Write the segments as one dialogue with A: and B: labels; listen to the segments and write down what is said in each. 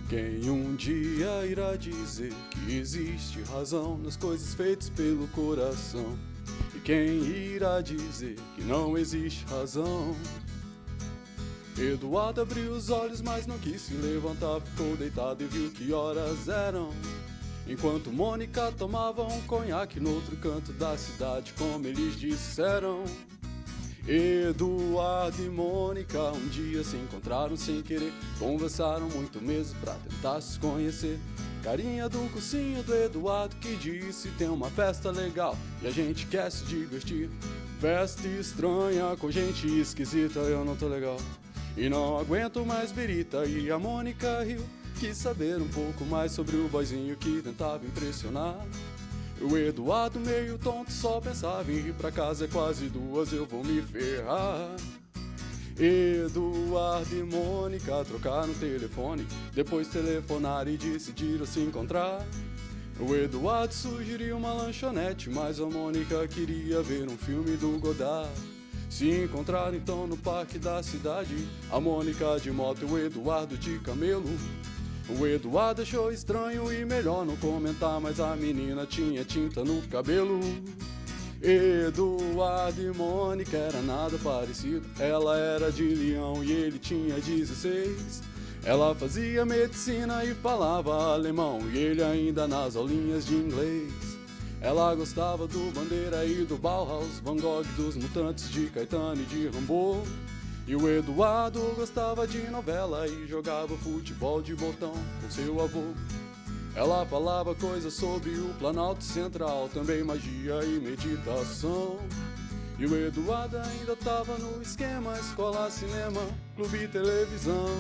A: Quem um dia irá dizer que existe razão nas coisas feitas pelo coração? E quem irá dizer que não existe razão? Eduardo abriu os olhos, mas não quis se levantar. Ficou deitado e viu que horas eram, enquanto Mônica tomava um conhaque no outro canto da cidade, como eles disseram. Eduardo e Mônica um dia se encontraram sem querer, conversaram muito mesmo pra tentar se conhecer. Carinha do cursinho do Eduardo que disse: tem uma festa legal e a gente quer se divertir. Festa estranha com gente esquisita, eu não tô legal e não aguento mais birita. E a Mônica riu, quis saber um pouco mais sobre o boyzinho que tentava impressionar. O Eduardo meio tonto só pensava em ir pra casa, é quase 2, eu vou me ferrar. Eduardo e Mônica trocaram telefone, depois telefonaram e decidiram se encontrar. O Eduardo sugeriu uma lanchonete, mas a Mônica queria ver um filme do Godard. Se encontraram então no parque da cidade, a Mônica de moto e o Eduardo de camelo. O Eduardo achou estranho e melhor não comentar, mas a menina tinha tinta no cabelo. Eduardo e Mônica era nada parecido, ela era de Leão e ele tinha 16. Ela fazia medicina e falava alemão e ele ainda nas aulinhas de inglês. Ela gostava do Bandeira e do Bauhaus, Van Gogh, dos Mutantes, de Caetano e de Rambo. E o Eduardo gostava de novela e jogava futebol de botão com seu avô. Ela falava coisas sobre o Planalto Central, também magia e meditação. E o Eduardo ainda tava no esquema: escola, cinema, clube e televisão.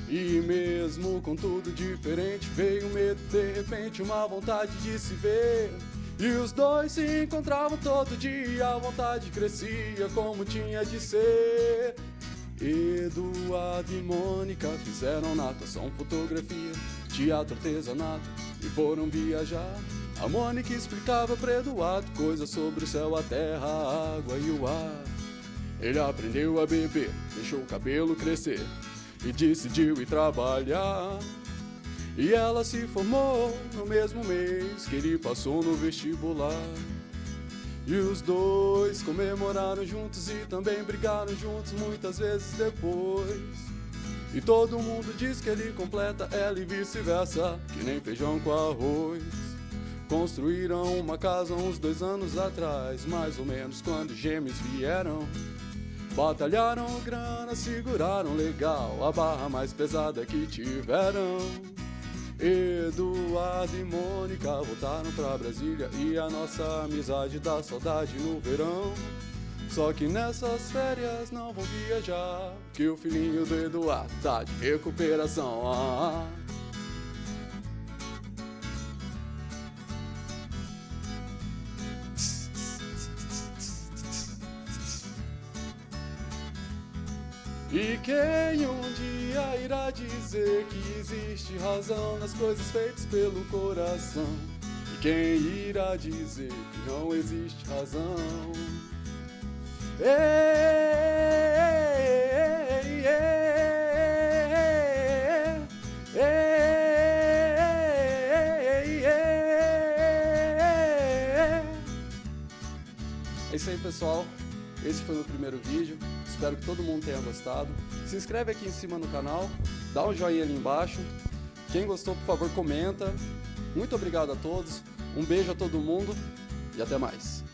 A: E mesmo com tudo diferente, veio um medo, de repente uma vontade de se ver. E os dois se encontravam todo dia, a vontade crescia como tinha de ser. Eduardo e Mônica fizeram natação, fotografia, teatro, artesanato e foram viajar. A Mônica explicava para Eduardo coisas sobre o céu, a terra, a água e o ar. Ele aprendeu a beber, deixou o cabelo crescer e decidiu ir trabalhar. E ela se formou no mesmo mês que ele passou no vestibular. E os dois comemoraram juntos e também brigaram juntos muitas vezes depois. E todo mundo diz que ele completa ela e vice-versa, que nem feijão com arroz. Construíram uma casa uns 2 anos atrás, mais ou menos quando gêmeos vieram. Batalharam grana, seguraram legal a barra mais pesada que tiveram. Eduardo e Mônica voltaram pra Brasília e a nossa amizade dá saudade no verão. Só que nessas férias não vão viajar, que o filhinho do Eduardo tá de recuperação. E quem um dia irá dizer que existe razão nas coisas feitas pelo coração? E quem irá dizer que não existe razão? Ei, ei, ei, ei, ei. É isso aí, pessoal. Esse foi o meu primeiro vídeo, espero que todo mundo tenha gostado. Se inscreve aqui em cima no canal, dá um joinha ali embaixo. Quem gostou, por favor, comenta. Muito obrigado a todos, um beijo a todo mundo e até mais.